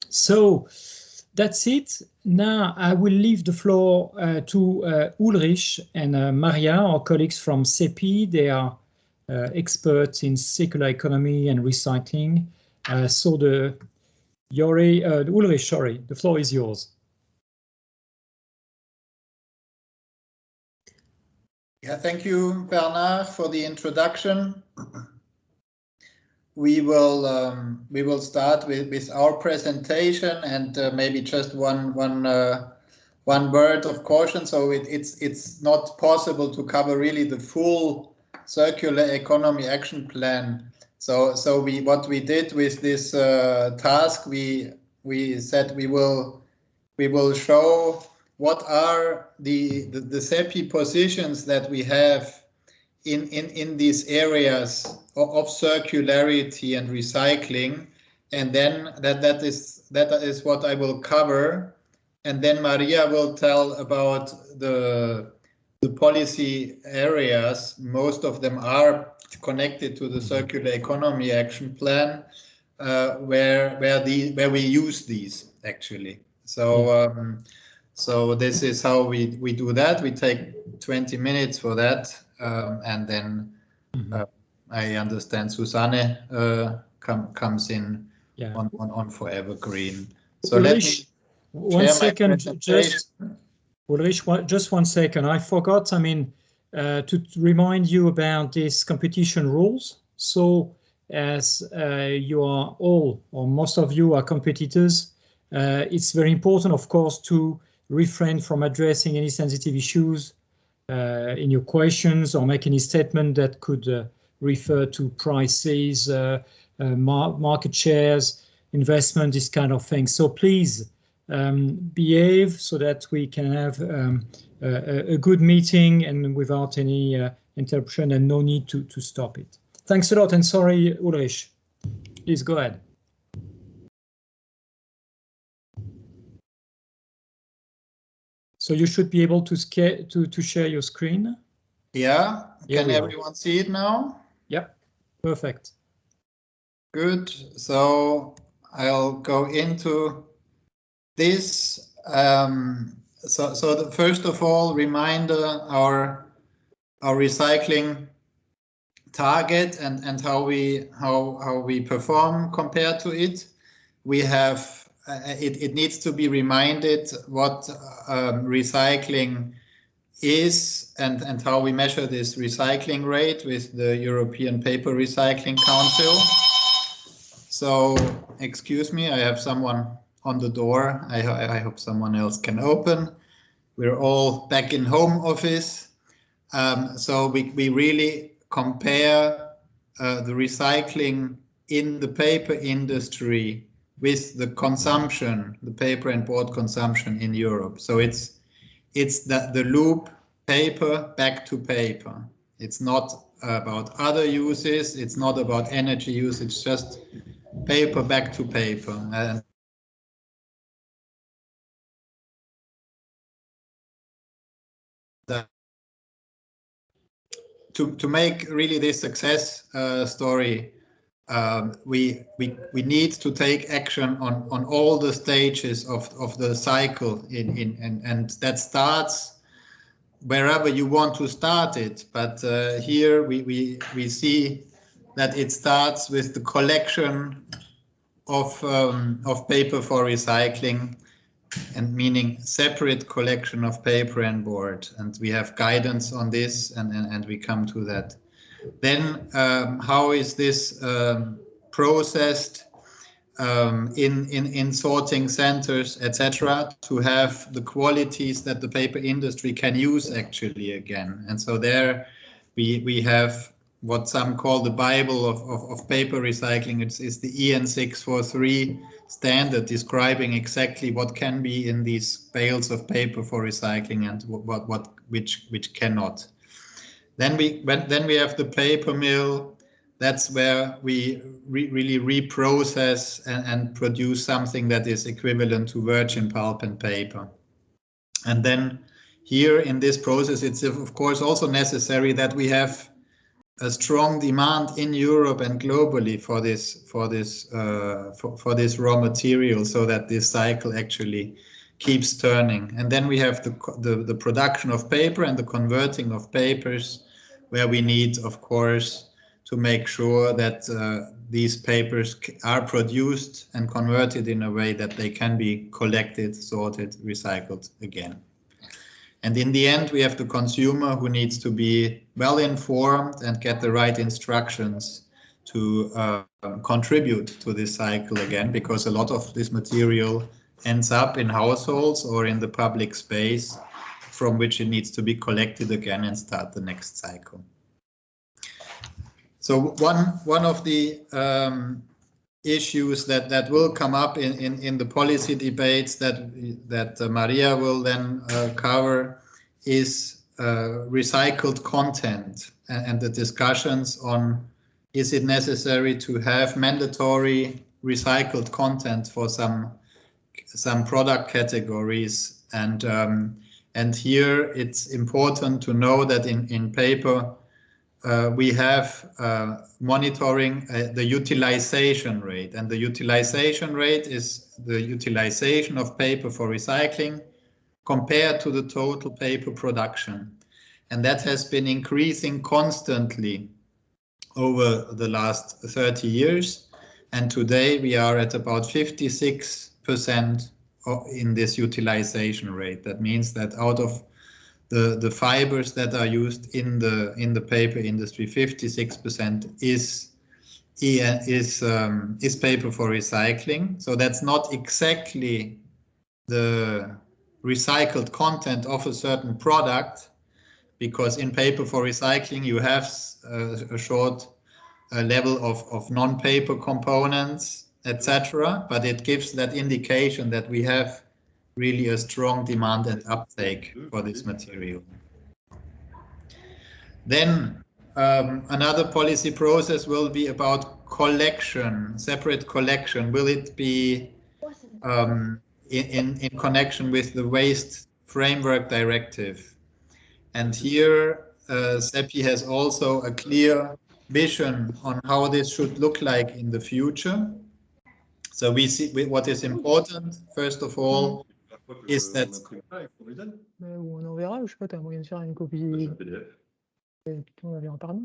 So that's it. Now I will leave the floor to Ulrich and Maria, our colleagues from Cepi. They are experts in circular economy and recycling. So Ulrich, sorry, the floor is yours. Yeah, thank you, Bernard, for the introduction. We will start with our presentation, and maybe just one word of caution. So it's not possible to cover really the full circular economy action plan. So what we did with this task, we said we will show what are the Cepi positions that we have in these areas of circularity and recycling, and then that is what I will cover, and then Maria will tell about the policy areas. Most of them are connected to the circular economy action plan, where we use these actually. So this is how we do that. We take 20 minutes for that, and then I understand Susanne comes in on 4evergreen. So Ulrich, let me share my presentation. Ulrich, just 1 second. I forgot, to remind you about these competition rules. So as you are all, or most of you are competitors, it's very important, of course, to refrain from addressing any sensitive issues in your questions or make any statement that could refer to prices, market shares, investment, this kind of thing. So please behave so that we can have a good meeting and without any interruption, and no need to stop it. Thanks a lot, and sorry, Ulrich. Please go ahead. So you should be able to share your screen. Yeah, can everyone see it now? Yep, perfect. Good, so I'll go into this. So first of all, reminder our recycling target and how we perform compared to it. We have it needs to be reminded what recycling is and how we measure this recycling rate with the European Paper Recycling Council. So excuse me, I have someone on the door. I hope someone else can open. We're all back in home office. So we really compare the recycling in the paper industry with the consumption, the paper and board consumption in Europe. So it's the loop paper back to paper. It's not about other uses. It's not about energy use. It's just paper back to paper. And to make really this success story, we need to take action on all the stages of the cycle and that starts wherever you want to start it. But here we see that it starts with the collection of paper for recycling, and meaning separate collection of paper and board. And we have guidance on this, and we come to that. Then how is this processed in sorting centers, etc., to have the qualities that the paper industry can use actually again. And so there we have what some call the Bible of paper recycling. It's the EN 643 standard describing exactly what can be in these bales of paper for recycling and which cannot. Then we have the paper mill. That's where we really reprocess and produce something that is equivalent to virgin pulp and paper. And then here in this process, it's of course also necessary that we have a strong demand in Europe and globally for this raw material, so that this cycle actually keeps turning. And then we have the production of paper and the converting of papers, where we need, of course, to make sure that these papers are produced and converted in a way that they can be collected, sorted, recycled again. And in the end, we have the consumer who needs to be well informed and get the right instructions to contribute to this cycle again, because a lot of this material ends up in households or in the public space, from which it needs to be collected again and start the next cycle. So one of the issues that will come up in the policy debates that Maria will then cover is recycled content, and the discussions on, is it necessary to have mandatory recycled content for some product categories, and here it's important to know that in paper we have monitoring the utilization rate, and the utilization rate is the utilization of paper for recycling compared to the total paper production. And that has been increasing constantly over the last 30 years. And today we are at about 56% in this utilization rate. That means that out of the fibers that are used in the paper industry, 56% is paper for recycling. So that's not exactly the recycled content of a certain product, because in paper for recycling you have a short level of non-paper components, etc. But it gives that indication that we have really a strong demand and uptake for this material. Then another policy process will be about collection, separate collection. Will it be in connection with the Waste Framework Directive? And here Cepi has also a clear vision on how this should look like in the future. So we see what is important, first of all, is that...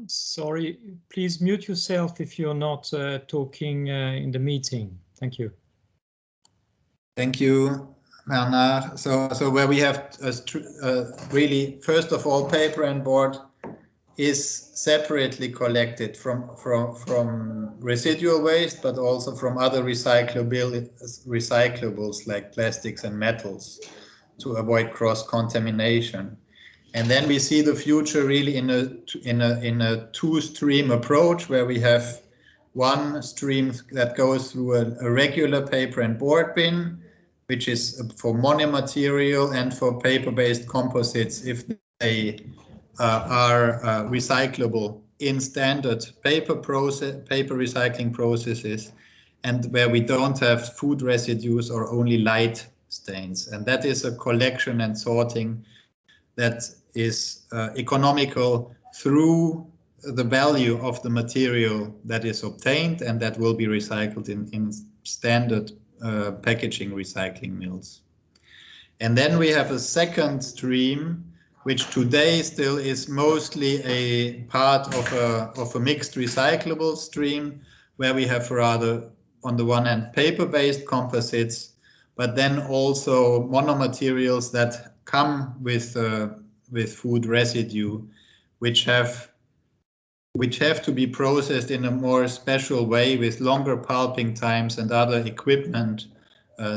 Sorry, please mute yourself if you're not talking in the meeting. Thank you. Thank you, Bernard. So where we have really, first of all, paper and board is separately collected from residual waste, but also from other recyclables like plastics and metals, to avoid cross-contamination. And then we see the future really in a two-stream approach, where we have one stream that goes through a regular paper and board bin, which is for monomaterial and for paper-based composites if they are recyclable in standard paper recycling processes, and where we don't have food residues or only light stains. And that is a collection and sorting that is economical through the value of the material that is obtained, and that will be recycled in standard packaging recycling mills. And then we have a second stream, which today still is mostly a part of a mixed recyclable stream, where we have rather, on the one hand, paper-based composites, but then also monomaterials that come with food residue, which have to be processed in a more special way with longer pulping times and other equipment,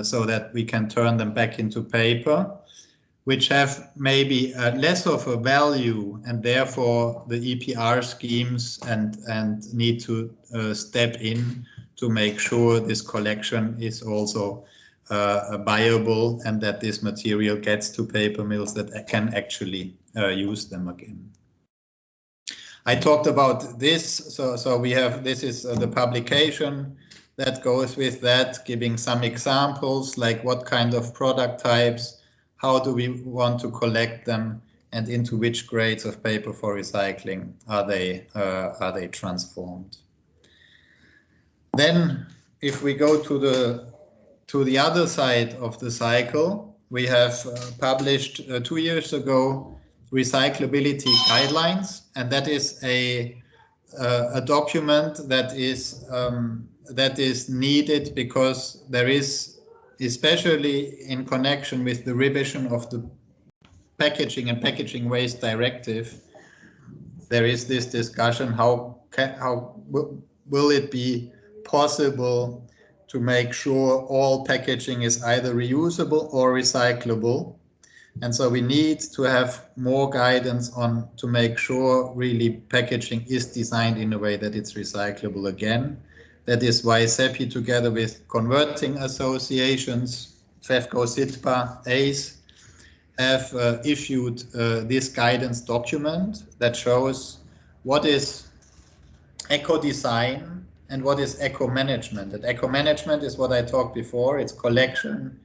so that we can turn them back into paper, which have maybe less of a value, and therefore the EPR schemes and need to step in to make sure this collection is also viable, and that this material gets to paper mills that can actually use them again. I talked about this, so we have, this is the publication that goes with that, giving some examples like what kind of product types, how do we want to collect them, and into which grades of paper for recycling are they transformed. Then, if we go to the other side of the cycle, we have published 2 years ago recyclability guidelines, and that is a document that is needed because there is, especially in connection with the revision of the packaging and packaging waste directive, there is this discussion: how will it be possible to make sure all packaging is either reusable or recyclable? And so we need to have more guidance on to make sure really packaging is designed in a way that it's recyclable again. That is why Cepi, together with converting associations, FEFCO, SITPA, ACE, have issued this guidance document that shows what is eco-design and what is eco-management. And eco-management is what I talked before. It's collection,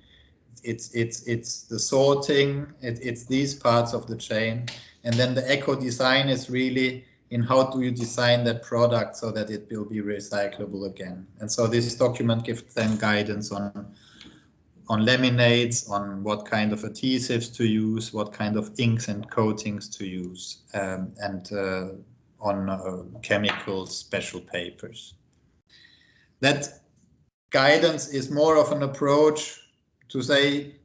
it's the sorting, it's these parts of the chain. And then the eco-design is really in how do you design that product so that it will be recyclable again. And so this document gives them guidance on laminates, on what kind of adhesives to use, what kind of inks and coatings to use, and on chemicals, special papers. That guidance is more of an approach to say,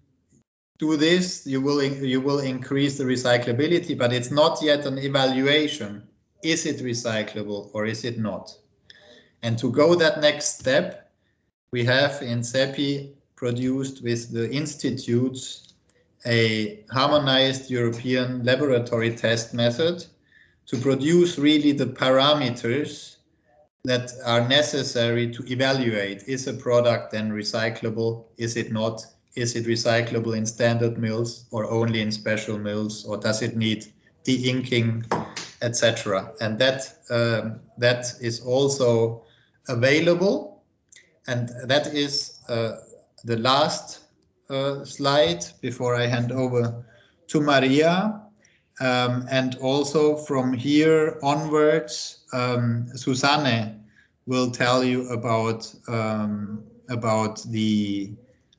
do this, you will increase the recyclability, but it's not yet an evaluation. Is it recyclable or is it not? And to go that next step, we have in Cepi produced with the institutes a harmonized European laboratory test method to produce really the parameters that are necessary to evaluate, is a product then recyclable, is it not, is it recyclable in standard mills or only in special mills, or does it need de-inking, etc. And that is also available, and that is the last slide before I hand over to Maria. And also from here onwards, Susanne will tell you about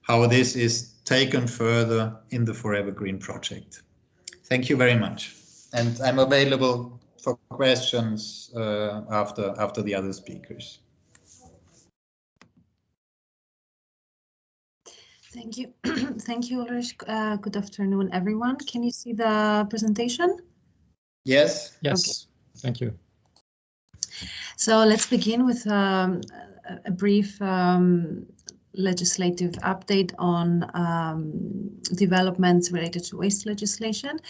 how this is taken further in the 4evergreen project. Thank you very much. And I'm available for questions after the other speakers. Thank you. Thank you, Ulrich. Good afternoon, everyone. Can you see the presentation? Yes. Yes. Okay. Thank you. So let's begin with a brief legislative update on developments related to waste legislation.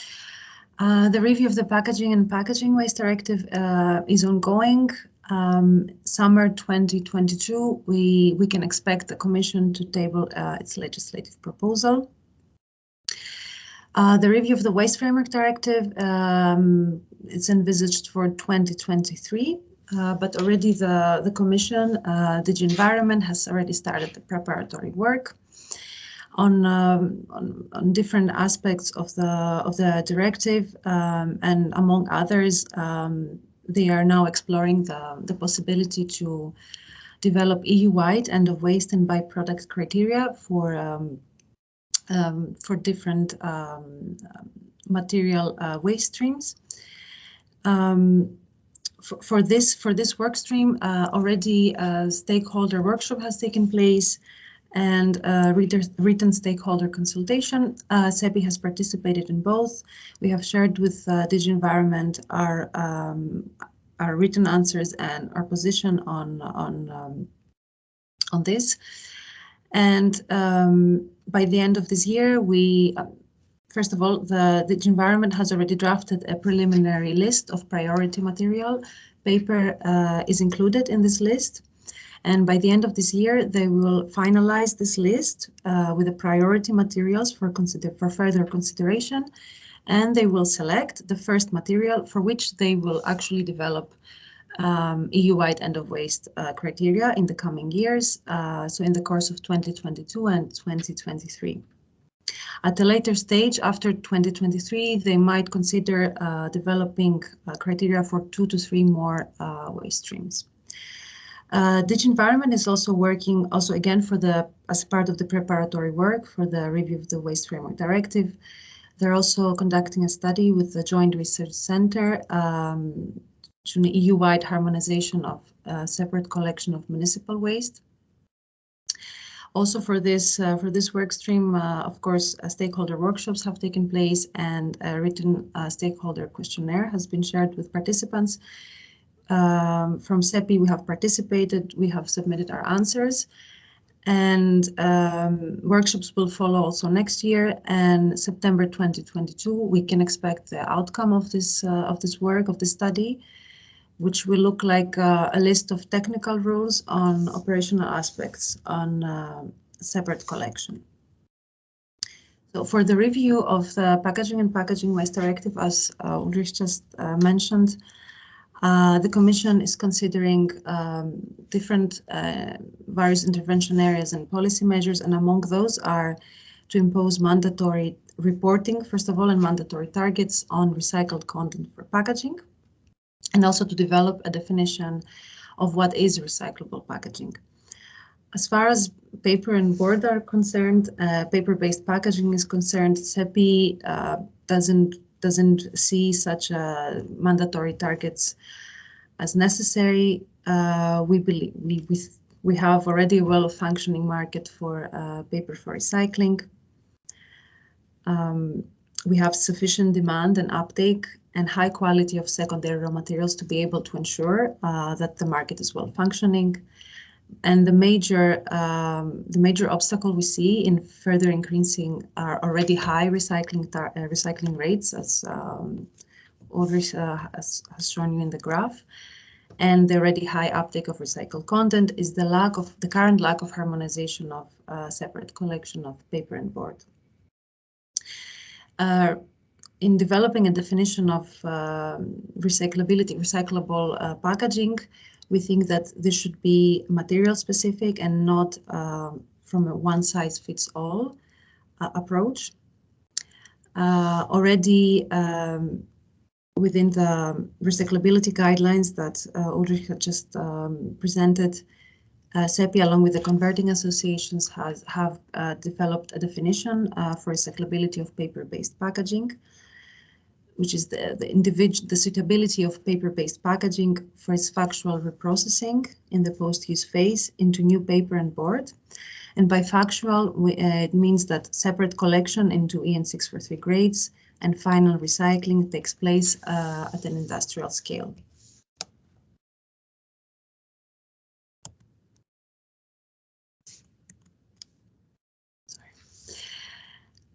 The review of the Packaging and Packaging Waste Directive is ongoing. Summer 2022, we can expect the Commission to table its legislative proposal. The review of the Waste Framework Directive is envisaged for 2023, but already the Commission, DG Environment, has already started the preparatory work on different aspects of the directive, and among others, they are now exploring the possibility to develop EU-wide end-of-waste and byproduct criteria for different material waste streams. For this work stream, already a stakeholder workshop has taken place, and written stakeholder consultation. Cepi has participated in both. We have shared with DG Environment our written answers and our position on this. And by the end of this year, first of all, the DG Environment has already drafted a preliminary list of priority material. Paper is included in this list. And by the end of this year, they will finalize this list with the priority materials for further consideration. And they will select the first material for which they will actually develop EU-wide end-of-waste criteria in the coming years, so in the course of 2022 and 2023. At a later stage, after 2023, they might consider developing criteria for 2 to 3 more waste streams. DG Environment is also working, again as part of the preparatory work for the review of the Waste Framework Directive. They're also conducting a study with the Joint Research Center to an EU-wide harmonization of separate collection of municipal waste. Also for this work stream, of course, stakeholder workshops have taken place, and a written stakeholder questionnaire has been shared with participants. From Cepi, we have participated, we have submitted our answers, and workshops will follow also next year. And September 2022, we can expect the outcome of this work, of the study, which will look like a list of technical rules on operational aspects on separate collection. So for the review of the Packaging and Packaging Waste Directive, as Ulrich just mentioned, the Commission is considering different various intervention areas and policy measures, and among those are to impose mandatory reporting, first of all, and mandatory targets on recycled content for packaging, and also to develop a definition of what is recyclable packaging. As far as paper and board are concerned, paper-based packaging is concerned, Cepi doesn't see such mandatory targets as necessary. We believe we have already a well-functioning market for paper for recycling. We have sufficient demand and uptake and high quality of secondary raw materials to be able to ensure that the market is well functioning. And the major obstacle we see in further increasing our already high recycling rates, as Ulrich has shown you in the graph, and the already high uptake of recycled content, is the current lack of harmonization of separate collection of paper and board. In developing a definition of recyclable packaging, we think that this should be material specific and not from a one-size-fits-all approach. Already within the recyclability guidelines that Ulrich had just presented, Cepi, along with the converting associations, have developed a definition for recyclability of paper-based packaging, which is the suitability of paper-based packaging for its factual reprocessing in the post-use phase into new paper and board. And by factual, it means that separate collection into EN 643 grades and final recycling takes place at an industrial scale.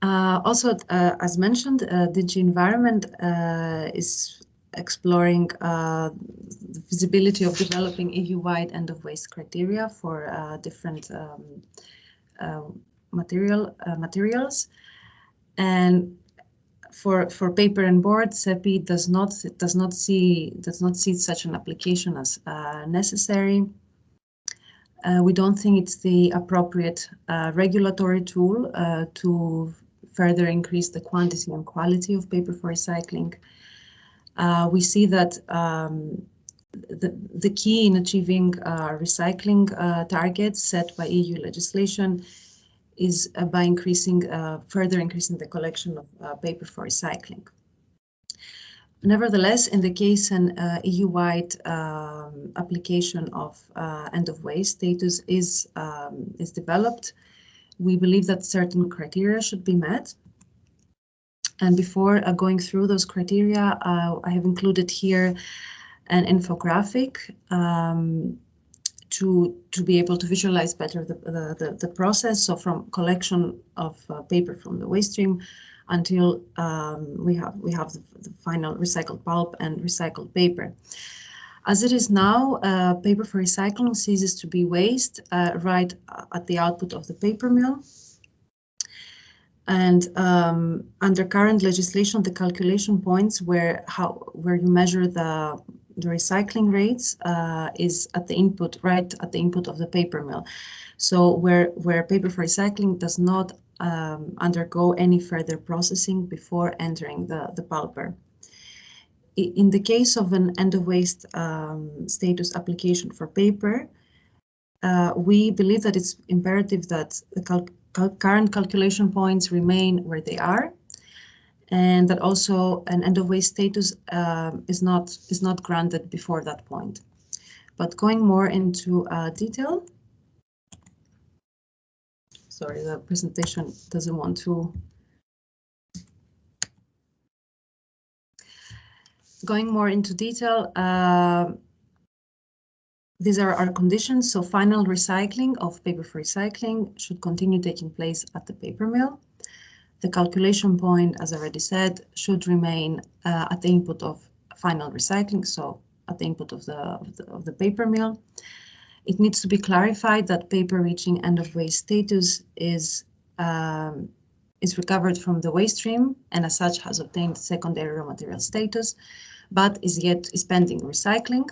Also, as mentioned, DG Environment is exploring the feasibility of developing EU-wide end-of-waste criteria for different materials. And for paper and board, Cepi does not see such an application as necessary. We don't think it's the appropriate regulatory tool to further increase the quantity and quality of paper for recycling. We see that the key in achieving recycling targets set by EU legislation is by further increasing the collection of paper for recycling. Nevertheless, in the case an EU-wide application of end-of-waste status is developed, we believe that certain criteria should be met. And before going through those criteria, I have included here an infographic to be able to visualize better the process. So from collection of paper from the waste stream until we have the final recycled pulp and recycled paper. As it is now, paper for recycling ceases to be waste right at the output of the paper mill. And under current legislation, the calculation points where you measure the recycling rates is at the input, right at the input of the paper mill. So where paper for recycling does not undergo any further processing before entering the pulper. In the case of an end-of-waste status application for paper, we believe that it's imperative that the current calculation points remain where they are, and that also an end-of-waste status is not granted before that point. But going more into detail, sorry, the presentation doesn't want to. Going more into detail, these are our conditions. So final recycling of paper for recycling should continue taking place at the paper mill. The calculation point, as I already said, should remain at the input of final recycling, so at the input of the paper mill. It needs to be clarified that paper reaching end-of-waste status is recovered from the waste stream and as such has obtained secondary raw material status, but is pending recycling.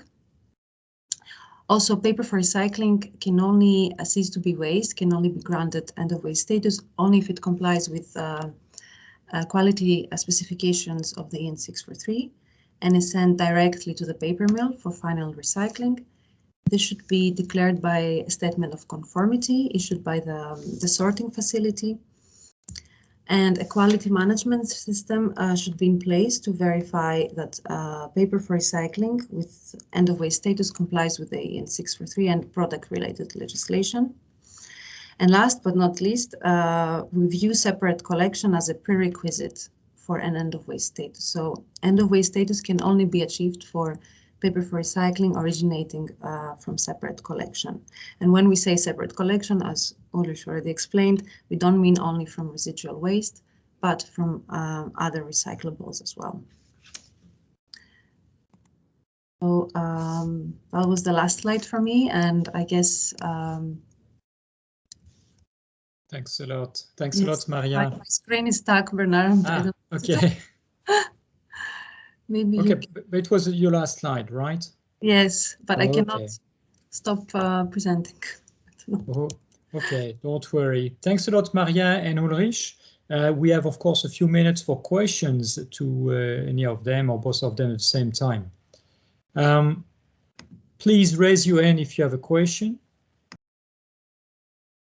Also, paper for recycling can only cease to be waste, can only be granted end-of-waste status only if it complies with quality specifications of the EN 643 and is sent directly to the paper mill for final recycling. This should be declared by a statement of conformity issued by the sorting facility. And a quality management system should be in place to verify that paper for recycling with end-of-waste status complies with the EN 643 and product-related legislation. And last but not least, we view separate collection as a prerequisite for an end-of-waste status. So end-of-waste status can only be achieved for paper for recycling originating from separate collection. And when we say separate collection, as Ulrich already explained, we don't mean only from residual waste, but from other recyclables as well. So that was the last slide for me, and I guess thanks a lot. Thanks a lot, Maria. My screen is stuck, Bernard. Okay. Maybe okay, but it was your last slide, right? Yes, but I cannot stop presenting. Oh, okay, don't worry. Thanks a lot, Maria and Ulrich. We have, of course, a few minutes for questions to any of them or both of them at the same time. Please raise your hand if you have a question,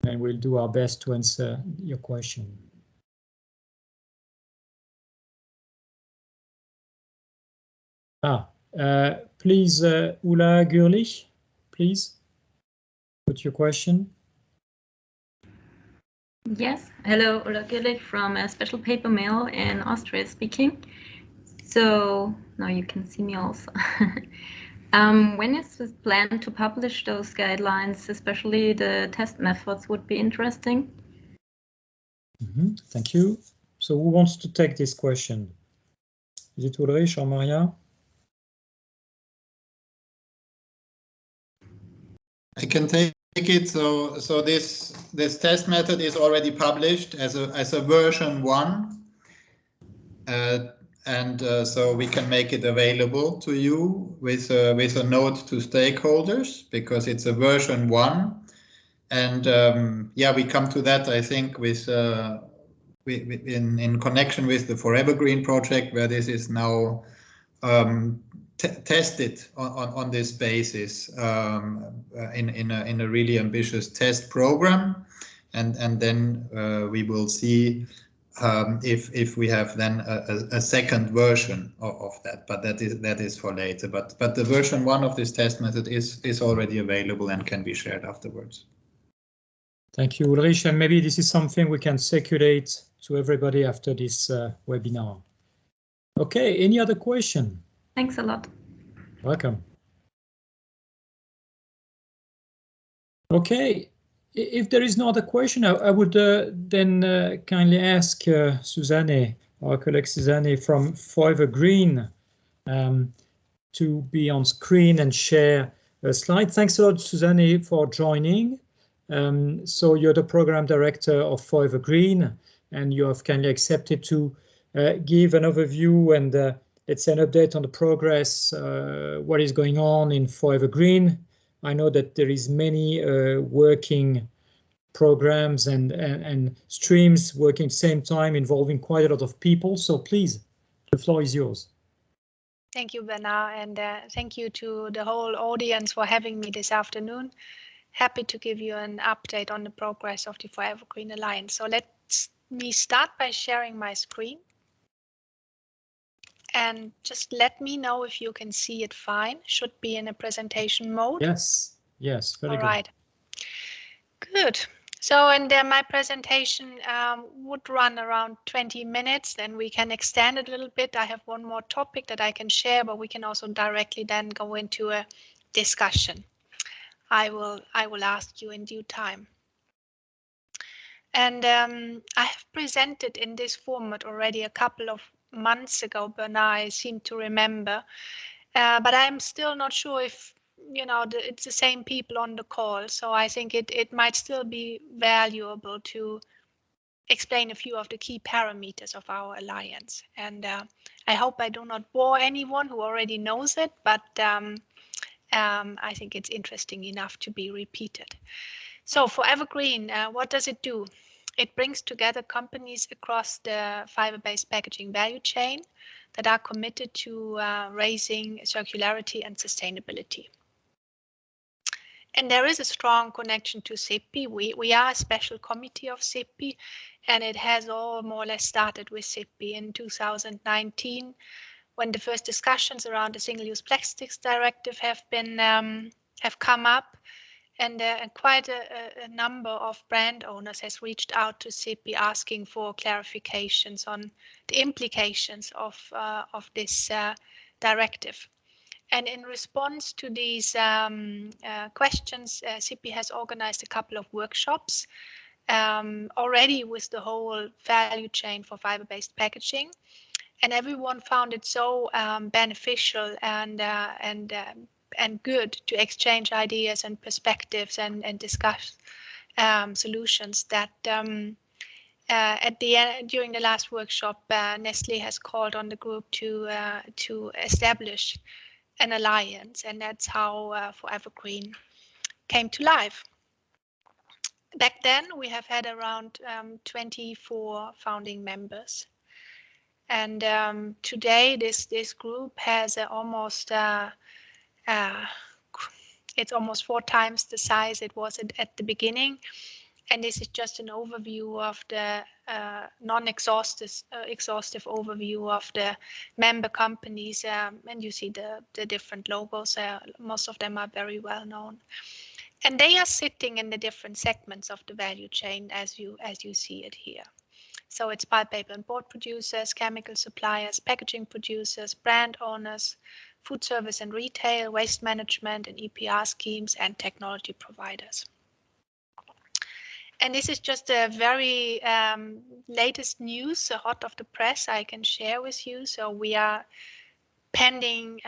and we'll do our best to answer your question. Please, Ulla Gürlich, please put your question. Yes, hello, Ulla Gürlich from a special paper mill in Austria speaking. So now you can see me also. When is this plan to publish those guidelines, especially the test methods would be interesting? Thank you. So who wants to take this question? Is it Ulrich or Maria? I can take it. So this test method is already published as a version 1, and so we can make it available to you with a note to stakeholders because it's a version 1, and yeah, we come to that I think with in connection with the 4evergreen project, where this is now tested on this basis in a really ambitious test program, and then we will see if we have then a second version of that, but that is for later. But the version 1 of this test method is already available and can be shared afterwards. Thank you, Ulrich, and maybe this is something we can circulate to everybody after this webinar. Okay, any other question? Thanks a lot. Welcome. Okay, if there is no other question, I would then kindly ask Susanne, our colleague Susanne from 4evergreen, to be on screen and share a slide. Thanks a lot, Susanne, for joining. So you're the program director of 4evergreen, and you have kindly accepted to give an overview and let's say an update on the progress, what is going on in 4evergreen. I know that there is many working programs and streams working at the same time, involving quite a lot of people. So please, the floor is yours. Thank you, Bernard, and thank you to the whole audience for having me this afternoon. Happy to give you an update on the progress of the 4evergreen Alliance. So let me start by sharing my screen. And just let me know if you can see it fine. Should be in a presentation mode. Yes, yes, very good. All right. Good. So, and my presentation would run around 20 minutes, then we can extend it a little bit. I have one more topic that I can share, but we can also directly then go into a discussion. I will ask you in due time. And I have presented in this format already a couple of months ago, Bernard, I seem to remember, but I'm still not sure if it's the same people on the call, so I think it might still be valuable to explain a few of the key parameters of our alliance. And I hope I do not bore anyone who already knows it, but I think it's interesting enough to be repeated. So 4evergreen, what does it do? It brings together companies across the fiber-based packaging value chain that are committed to raising circularity and sustainability. And there is a strong connection to Cepi. We are a special committee of Cepi, and it has all more or less started with Cepi in 2019, when the first discussions around the Single-Use Plastics Directive have come up, and quite a number of brand owners has reached out to Cepi asking for clarifications on the implications of this directive. And in response to these questions, Cepi has organized a couple of workshops already with the whole value chain for fiber-based packaging, and everyone found it so beneficial and good to exchange ideas and perspectives and discuss solutions that at the end, during the last workshop, Nestle has called on the group to establish an alliance, and that's how 4evergreen came to life. Back then, we have had around 24 founding members, and today this group has almost it's almost 4 times the size it was at the beginning. And this is just an overview of the exhaustive overview of the member companies, and you see the different logos. Most of them are very well known, and they are sitting in the different segments of the value chain as you see it here. So it's pulp, paper, and board producers, chemical suppliers, packaging producers, brand owners, food service and retail, waste management and EPR schemes, and technology providers. And this is just a very latest news, hot off the press, I can share with you. So we are pending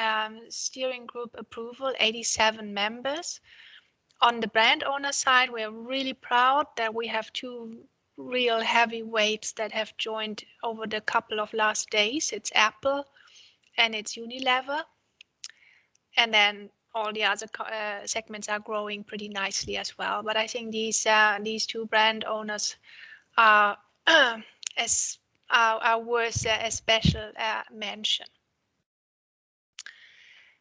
steering group approval, 87 members. On the brand owner side, we are really proud that we have 2 real heavyweights that have joined over the couple of last days. It's Apple and it's Unilever. And then all the other segments are growing pretty nicely as well. But I think these 2 brand owners are are worth a special mention.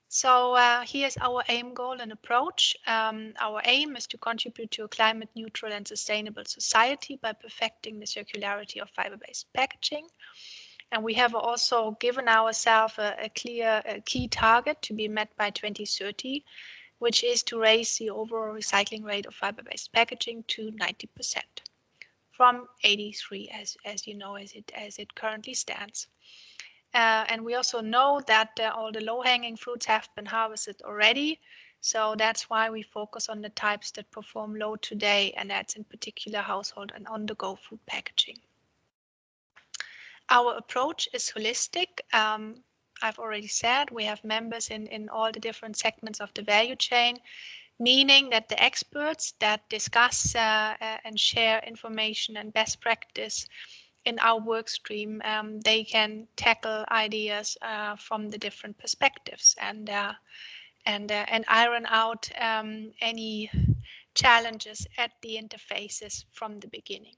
So here's our aim, goal, and approach. Our aim is to contribute to a climate neutral and sustainable society by perfecting the circularity of fiber-based packaging. And we have also given ourselves a clear key target to be met by 2030, which is to raise the overall recycling rate of fiber-based packaging to 90%, from 83, as you know, as it currently stands. And we also know that all the low-hanging fruits have been harvested already. So that's why we focus on the types that perform low today, and that's in particular household and on-the-go food packaging. Our approach is holistic. I've already said we have members in all the different segments of the value chain, meaning that the experts that discuss and share information and best practice in our work stream, they can tackle ideas from the different perspectives and iron out any challenges at the interfaces from the beginning.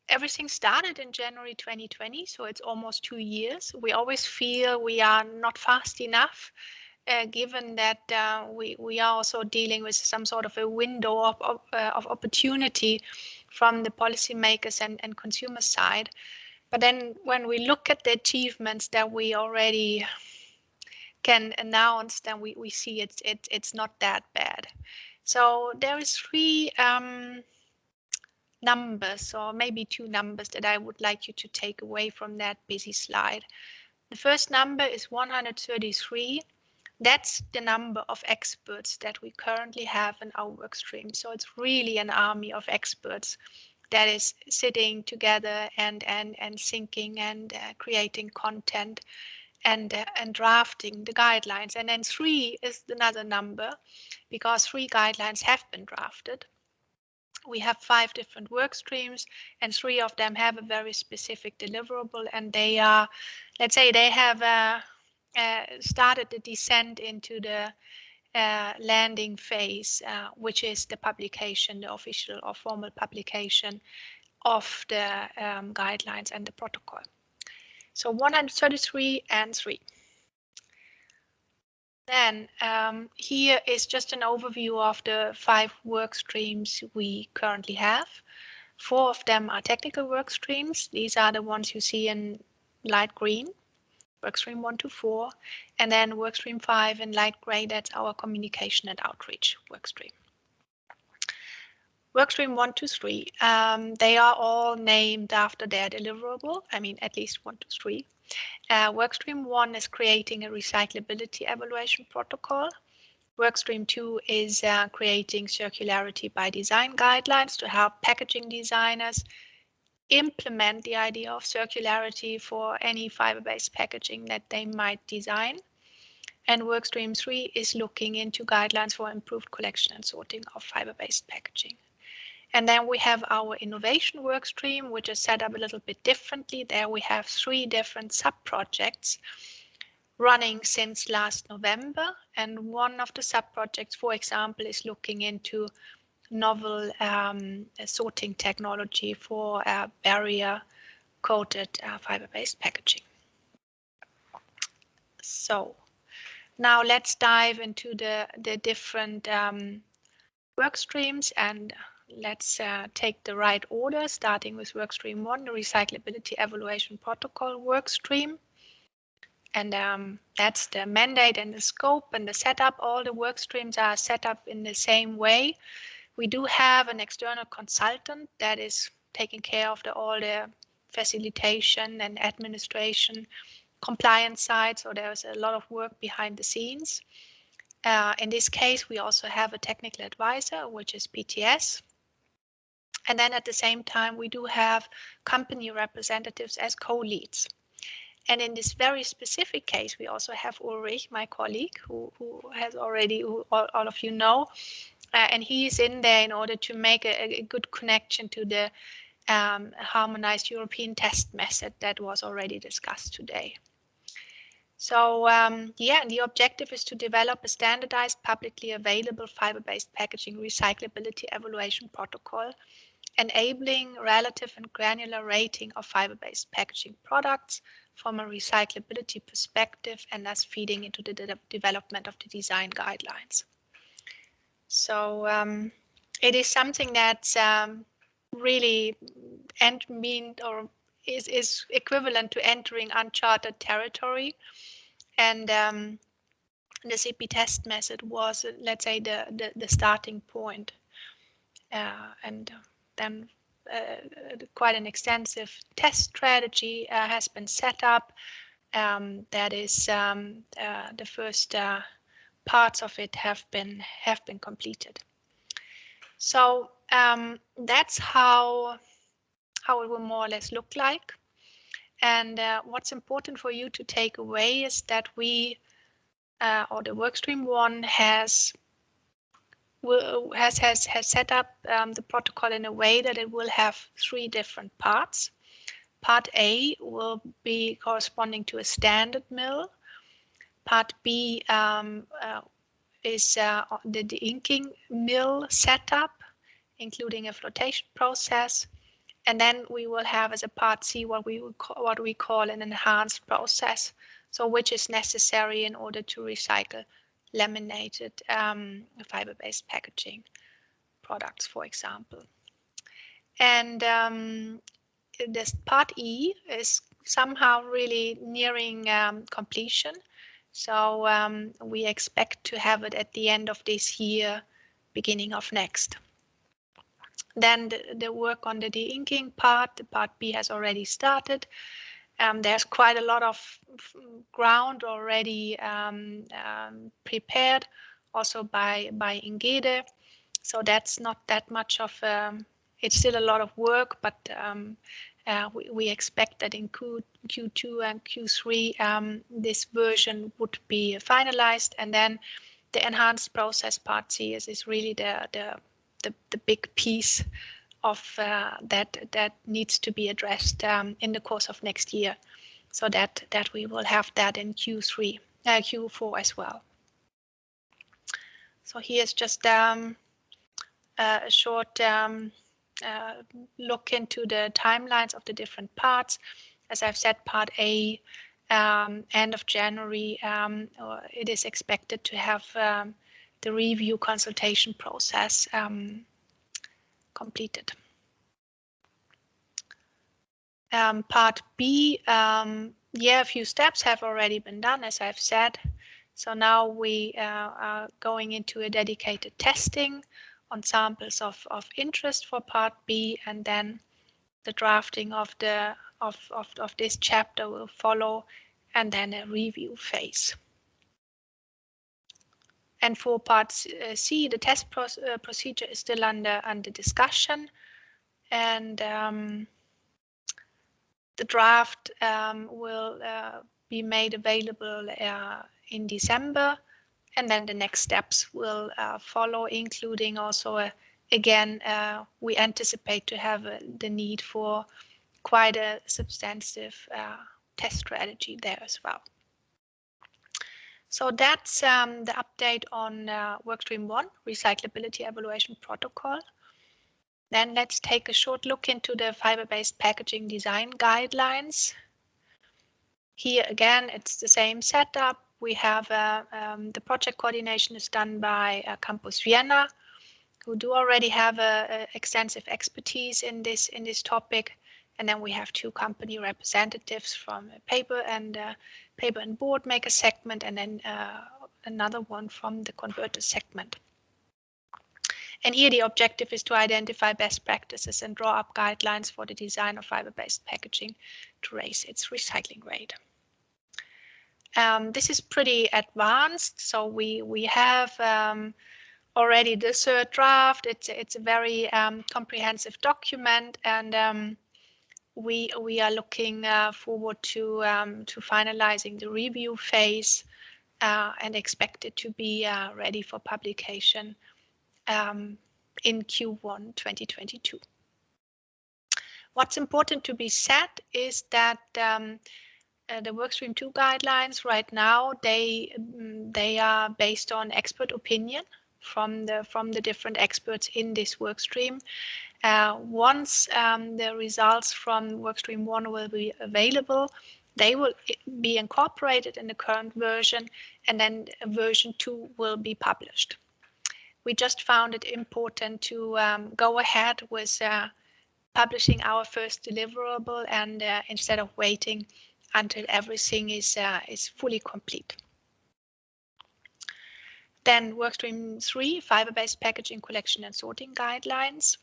Everything started in January 2020, so it's almost 2 years. We always feel we are not fast enough, given that we are also dealing with some sort of a window of opportunity from the policymakers and consumer side. But then when we look at the achievements that we already can announce, then we see it's not that bad. So there is 3 numbers, or maybe 2 numbers, that I would like you to take away from that busy slide. The first number is 133. That's the number of experts that we currently have in our work stream. So it's really an army of experts that is sitting together and thinking and creating content and drafting the guidelines. And then 3 is another number, because 3 guidelines have been drafted. We have 5 different work streams, and 3 of them have a very specific deliverable, and they are, let's say, they have started the descent into the landing phase, which is the publication, the official or formal publication of the guidelines and the protocol. So 133 and 3. Then here is just an overview of the 5 work streams we currently have. 4 of them are technical work streams. These are the ones you see in light green, work stream 1 to 4, and then work stream 5 in light gray, that's our communication and outreach work stream. Work stream 1 to 3, they are all named after their deliverable, I mean at least 1 to 3. Workstream 1 is creating a recyclability evaluation protocol. Workstream 2 is creating circularity by design guidelines to help packaging designers implement the idea of circularity for any fiber-based packaging that they might design. And Workstream 3 is looking into guidelines for improved collection and sorting of fiber-based packaging. And then we have our innovation work stream, which is set up a little bit differently. There we have 3 different sub-projects running since last November. And one of the sub-projects, for example, is looking into novel sorting technology for barrier-coated fiber-based packaging. So now let's dive into the different work streams, and let's take the right order, starting with workstream 1, the recyclability evaluation protocol workstream. And that's the mandate and the scope and the setup. All the work streams are set up in the same way. We do have an external consultant that is taking care of all the facilitation and administration, compliance side, so there's a lot of work behind the scenes. In this case, we also have a technical advisor, which is PTS. And then at the same time, we do have company representatives as co-leads. And in this very specific case, we also have Ulrich, my colleague, who has already, all of you know, and he is in there in order to make a good connection to the harmonized European test method that was already discussed today. So yeah, the objective is to develop a standardized, publicly available fiber-based packaging recyclability evaluation protocol, enabling relative and granular rating of fiber-based packaging products from a recyclability perspective, and thus feeding into the development of the design guidelines. So it is something that's really is equivalent to entering uncharted territory. And the Cepi test method was, let's say, the starting point. And then quite an extensive test strategy has been set up. That is the first parts of it have been completed. So that's how it will more or less look like. And what's important for you to take away is that we, or the workstream 1 has set up the protocol in a way that it will have 3 different parts. Part A will be corresponding to a standard mill. Part B is the inking mill setup, including a flotation process. And then we will have as a part C what we call an enhanced process, so which is necessary in order to recycle laminated fiber-based packaging products, for example. And this part E is somehow really nearing completion. So we expect to have it at the end of this year, beginning of next. Then the work on the de-inking part, the part B has already started. There's quite a lot of ground already prepared, also by Ingede. So that's not that much of, it's still a lot of work, but we expect that in Q2 and Q3 this version would be finalized, and then the enhanced process part C is really the big piece of that needs to be addressed in the course of next year, so that we will have that in Q4 as well. So here's just a short look into the timelines of the different parts. As I've said, part A, end of January, it is expected to have the review consultation process completed. Part B, yeah, a few steps have already been done, as I've said. So now we are going into a dedicated testing on samples of interest for part B, and then the drafting of this chapter will follow, and then a review phase. And for part C, the test procedure is still under discussion, and the draft will be made available in December, and then the next steps will follow, including also again, we anticipate to have the need for quite a substantive test strategy there as well. So that's the update on Workstream 1, Recyclability Evaluation Protocol. Then let's take a short look into the fiber-based packaging design guidelines. Here again, it's the same setup. We have the project coordination is done by Campus Vienna, who do already have extensive expertise in this topic. And then we have 2 company representatives from paper and board maker segment, and then another one from the converter segment. And here the objective is to identify best practices and draw up guidelines for the design of fiber-based packaging to raise its recycling rate. This is pretty advanced, so we have already the 3rd draft. It's a very comprehensive document, and we are looking forward to finalizing the review phase and expect it to be ready for publication in Q1 2022. What's important to be said is that the Workstream 2 guidelines right now, they are based on expert opinion from the different experts in this workstream. Once the results from Workstream 1 will be available, they will be incorporated in the current version, and then version 2 will be published. We just found it important to go ahead with publishing our first deliverable, and instead of waiting until everything is fully complete. Then Workstream 3, fiber-based packaging collection and sorting guidelines.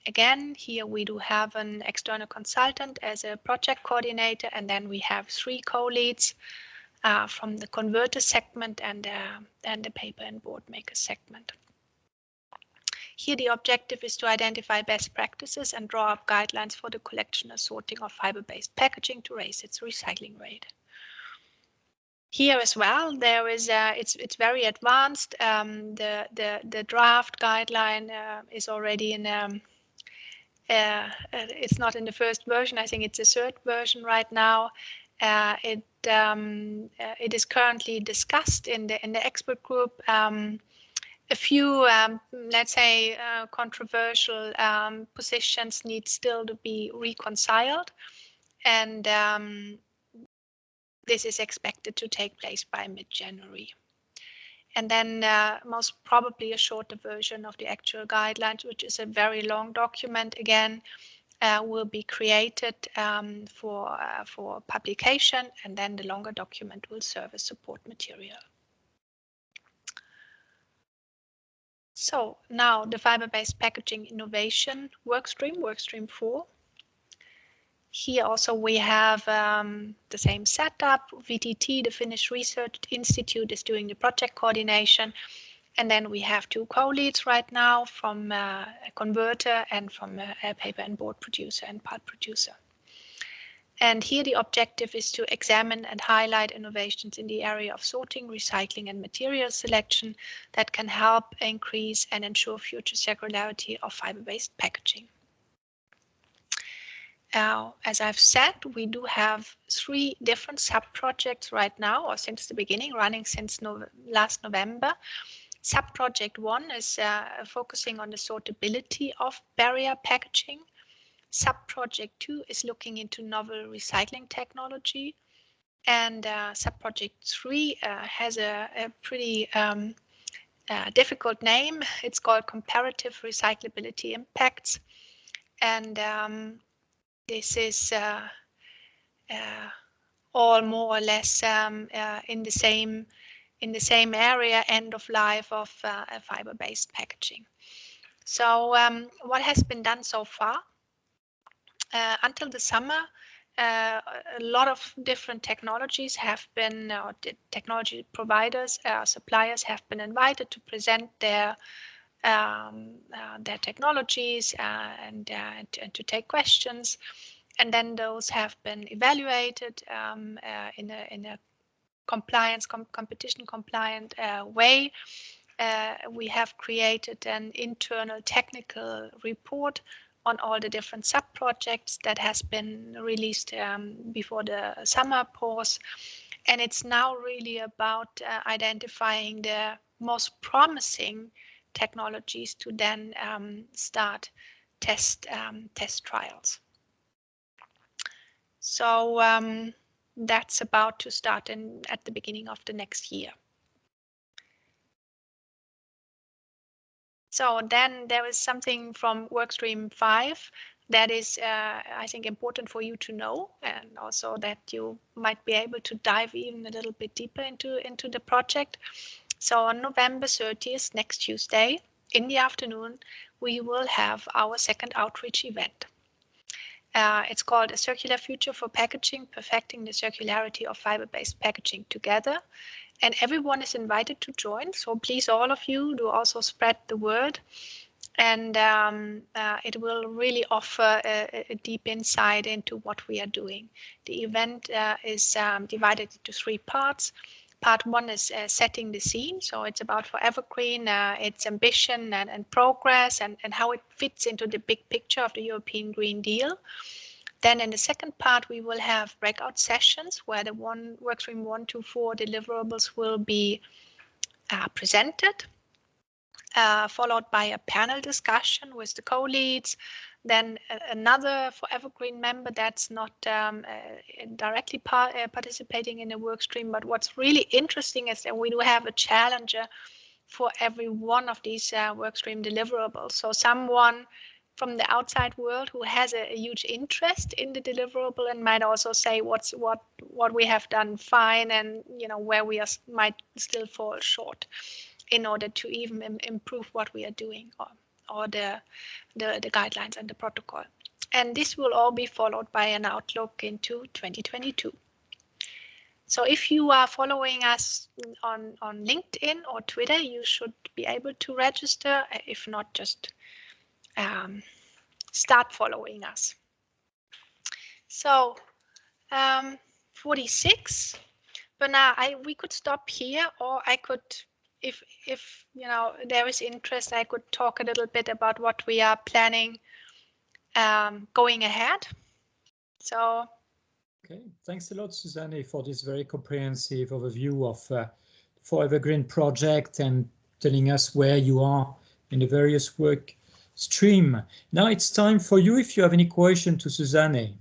Again, here we do have an external consultant as a project coordinator, and then we have 3 co-leads from the converter segment and the paper and board maker segment. Here the objective is to identify best practices and draw up guidelines for the collection and sorting of fiber-based packaging to raise its recycling rate. Here as well, there is it's very advanced. The draft guideline is already in. It's not in the first version. I think it's the 3rd version right now, It is currently discussed in the expert group. A few, let's say, controversial positions need still to be reconciled, and this is expected to take place by mid-January. And then most probably a shorter version of the actual guidelines, which is a very long document again, will be created for publication, and then the longer document will serve as support material. So now the fiber-based packaging innovation workstream 4. Here also we have the same setup. VTT, the Finnish Research Institute, is doing the project coordination. And then we have 2 co-leads right now from a converter and from a paper and board producer and pulp producer. And here the objective is to examine and highlight innovations in the area of sorting, recycling, and material selection that can help increase and ensure future circularity of fiber-based packaging. As I've said, we do have 3 different sub-projects right now, or since the beginning, running since last November. Sub-project 1 is focusing on the sortability of barrier packaging. Sub-project 2 is looking into novel recycling technology. And sub-project 3 has a pretty difficult name. It's called Comparative Recyclability Impacts. And this is all more or less in the same area, end of life of fiber-based packaging. So what has been done so far? Until the summer, a lot of different technologies have been, technology providers, suppliers have been invited to present their technologies and to take questions, and then those have been evaluated in a competition compliant way. We have created an internal technical report on all the different sub-projects that has been released before the summer pause. And it's now really about identifying the most promising technologies to then start test trials. So that's about to start at the beginning of the next year. So then there is something from workstream 5 that is, I think, important for you to know, and also that you might be able to dive even a little bit deeper into the project. So on November 30th, next Tuesday, in the afternoon, we will have our second outreach event. It's called A Circular Future for Packaging, Perfecting the Circularity of Fiber-Based Packaging Together. And everyone is invited to join. So please, all of you, do also spread the word. And it will really offer a deep insight into what we are doing. The event is divided into 3 parts. Part 1 is setting the scene. So it's about 4evergreen, its ambition and progress, and how it fits into the big picture of the European Green Deal. Then in the second part, we will have breakout sessions where the workstream 1 to 4 deliverables will be presented, followed by a panel discussion with the co-leads. Then another 4evergreen member that's not directly participating in the workstream. But what's really interesting is that we do have a challenger for every one of these workstream deliverables. So someone from the outside world who has a huge interest in the deliverable and might also say what we have done fine, and where we might still fall short in order to even improve what we are doing, or the guidelines and the protocol. And this will all be followed by an outlook into 2022. So if you are following us on LinkedIn or Twitter, you should be able to register. If not, just start following us. So 46, but now we could stop here, or I could, if there is interest, I could talk a little bit about what we are planning going ahead. So Okay, thanks a lot, Susanne, for this very comprehensive overview of 4evergreen project and telling us where you are in the various work stream. Now it's time for you, if you have any question to Susanne.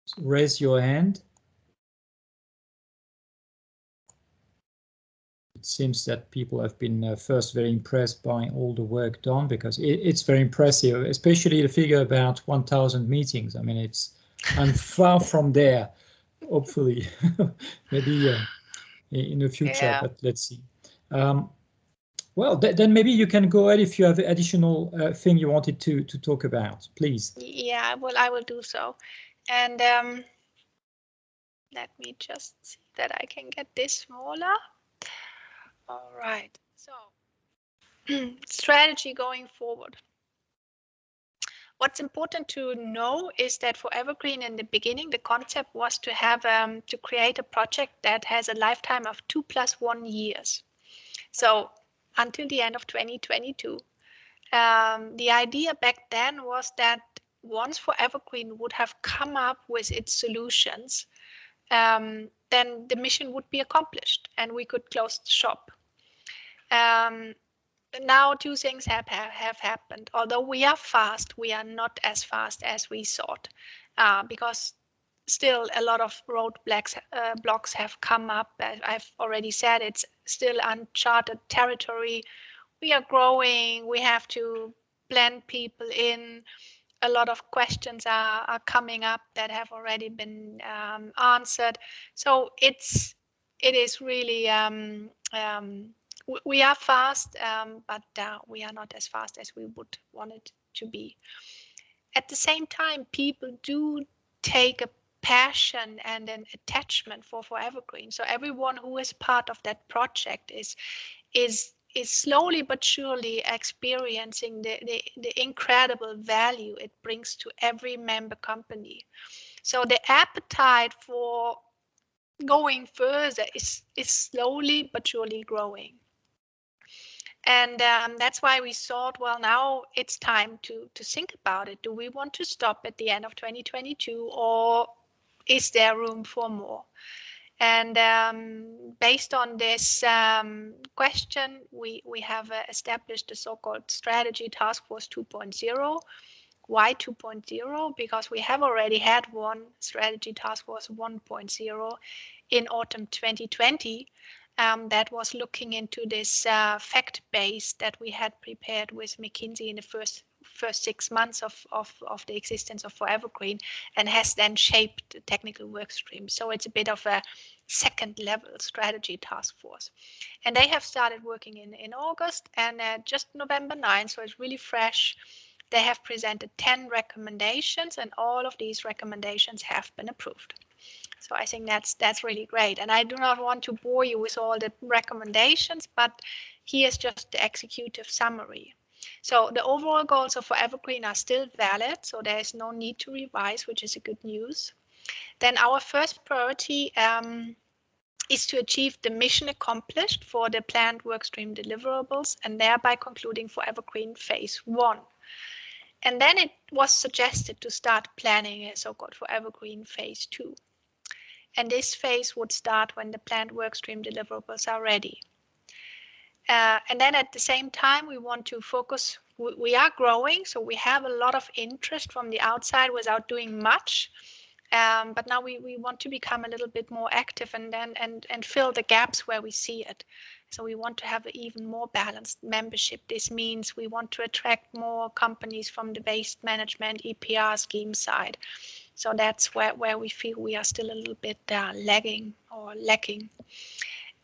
So raise your hand. It seems that people have been first very impressed by all the work done, because it's very impressive, especially the figure about 1,000 meetings. I mean, I'm far from there, hopefully, maybe in the future, Yeah. but let's see. Well, then maybe you can go ahead if you have additional thing you wanted to talk about, please. Yeah, well, I will do so. And let me just see that I can get this smaller. All right, so strategy going forward. What's important to know is that for Evergreen in the beginning, the concept was to have to create a project that has a lifetime of 2+1 years. So until the end of 2022. The idea back then was that once 4evergreen would have come up with its solutions, then the mission would be accomplished and we could close the shop. Now two things have happened. Although we are fast, we are not as fast as we thought, because still a lot of roadblocks blocks have come up. As I've already said, it's still uncharted territory. We are growing, we have to blend people in. A lot of questions are coming up that have already been answered. So it is really, we are fast, but we are not as fast as we would want it to be. At the same time, people do take a passion and an attachment for Evergreen. So everyone who is part of that project is slowly but surely experiencing the incredible value it brings to every member company. So the appetite for going further is slowly but surely growing. And that's why we thought, well, now it's time to think about it. Do we want to stop at the end of 2022, or is there room for more? And based on this question, we have established the so-called Strategy Task Force 2.0. Why 2.0? Because we have already had one Strategy Task Force 1.0 in autumn 2020 that was looking into this fact base that we had prepared with McKinsey in the first 6 months of the existence of 4evergreen, and has then shaped the technical work stream. So it's a bit of a second level strategy task force. And they have started working in August, and just November 9th, so it's really fresh. They have presented 10 recommendations, and all of these recommendations have been approved. So I think that's really great. And I do not want to bore you with all the recommendations, but here's just the executive summary. So the overall goals of 4evergreen are still valid, so there is no need to revise, which is a good news. Then our first priority is to achieve the mission accomplished for the planned workstream deliverables, and thereby concluding 4evergreen phase 1. And then it was suggested to start planning a so-called 4evergreen phase 2. And this phase would start when the planned workstream deliverables are ready. And then at the same time, we want to focus. We are growing, so we have a lot of interest from the outside without doing much. But now we want to become a little bit more active and fill the gaps where we see it. So we want to have an even more balanced membership. This means we want to attract more companies from the waste management EPR scheme side. So that's where we feel we are still a little bit lagging or lacking.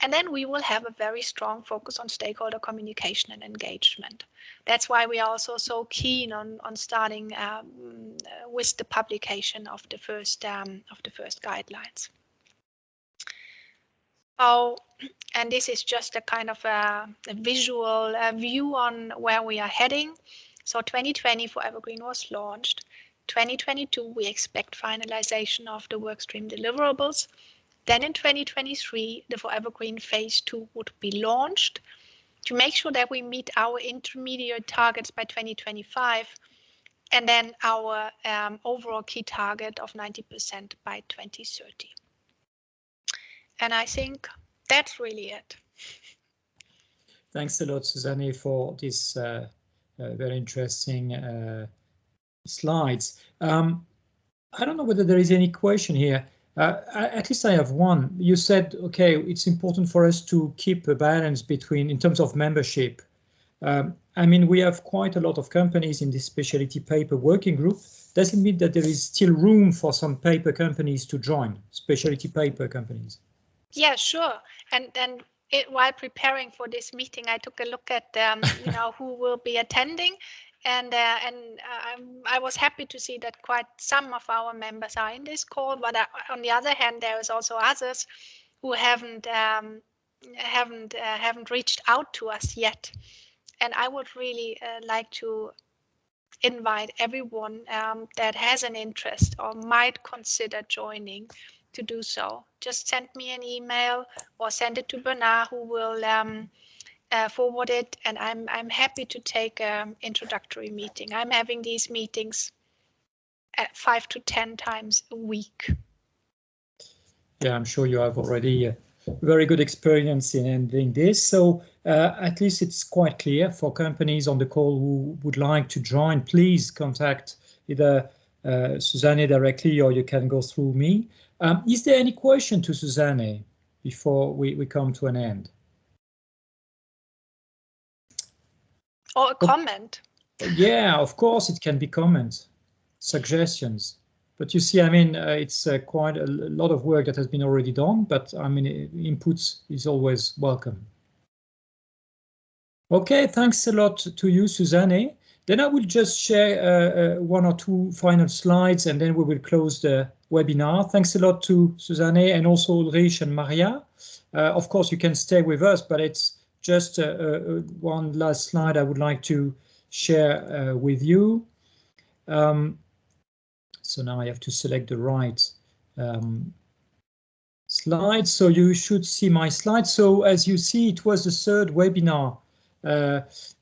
And then we will have a very strong focus on stakeholder communication and engagement. That's why we are also so keen on starting with the publication of the first guidelines. Oh, and this is just a kind of a visual view on where we are heading. So 2020 4evergreen was launched. 2022 we expect finalization of the workstream deliverables. Then in 2023, the 4evergreen phase 2 would be launched. To make sure that we meet our intermediate targets by 2025, and then our overall key target of 90% by 2030. And I think that's really it. Thanks a lot, Susanne, for this very interesting slides. I don't know whether there is any question here. At least I have one. You said, okay, it's important for us to keep a balance between, in terms of membership. I mean, we have quite a lot of companies in this specialty paper working group. Does it mean that there is still room for some paper companies to join, specialty paper companies? Yeah, sure. And then while preparing for this meeting, I took a look at you know, who will be attending, and I was happy to see that quite some of our members are in this call. But on the other hand, there is also others who haven't reached out to us yet. And I would really like to invite everyone that has an interest or might consider joining to do so. Just send me an email or send it to Bernard, who will forward it, and I'm happy to take an introductory meeting. I'm having these meetings at 5 to 10 times a week. Yeah, I'm sure you have already very good experience in handling this. So at least it's quite clear for companies on the call who would like to join, please contact either Susanne directly, or you can go through me. Is there any question to Susanne before we come to an end? Or a comment? Yeah, of course, it can be comments, suggestions. But you see, I mean, it's quite a lot of work that has been already done, but I mean, inputs is always welcome. Okay, thanks a lot to you, Susanne. Then I will just share one or two final slides, and then we will close the webinar. Thanks a lot to Susanne and also Ulrich and Maria. Of course, you can stay with us, but it's just one last slide I would like to share with you. So now I have to select the right slide. So you should see my slide. So as you see, it was the third webinar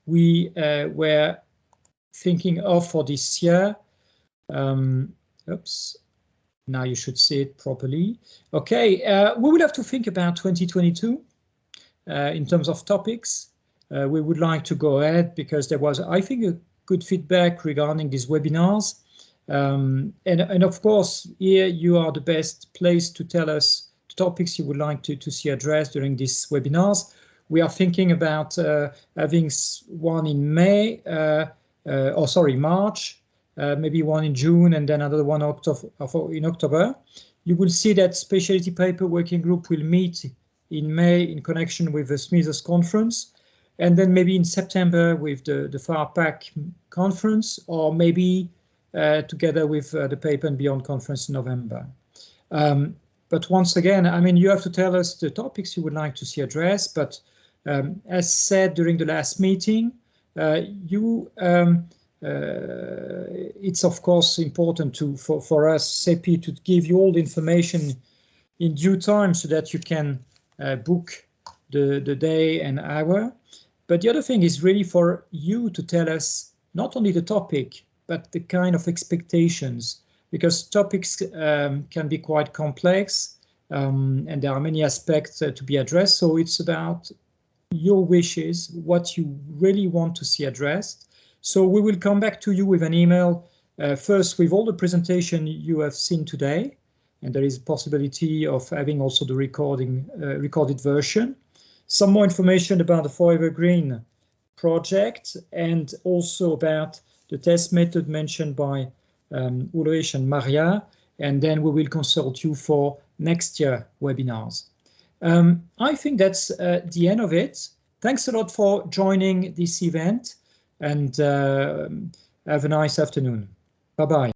we were thinking of for this year. Oops, now you should see it properly. Okay, we will have to think about 2022 in terms of topics. We would like to go ahead because there was, I think, a good feedback regarding these webinars. And of course, here you are the best place to tell us the topics you would like to see addressed during these webinars. We are thinking about having one in May, March, maybe one in June, and then another one in October. You will see that Specialty Paper Working Group will meet in May in connection with the Smithers Conference, and then maybe in September with the FARPAC Conference, or maybe together with the Paper and Beyond Conference in November. But once again, I mean, you have to tell us the topics you would like to see addressed, but as said during the last meeting, it's of course important for us, Cepi, to give you all the information in due time so that you can book the day and hour. But the other thing is really for you to tell us not only the topic, but the kind of expectations, because topics can be quite complex and there are many aspects to be addressed. So it's about your wishes, what you really want to see addressed. So we will come back to you with an email first with all the presentation you have seen today, and there is a possibility of having also the recorded version. Some more information about the 4evergreen project, and also about the test method mentioned by Ulrich and Maria, and then we will consult you for next year webinars. I think that's the end of it. Thanks a lot for joining this event, and have a nice afternoon. Bye-bye.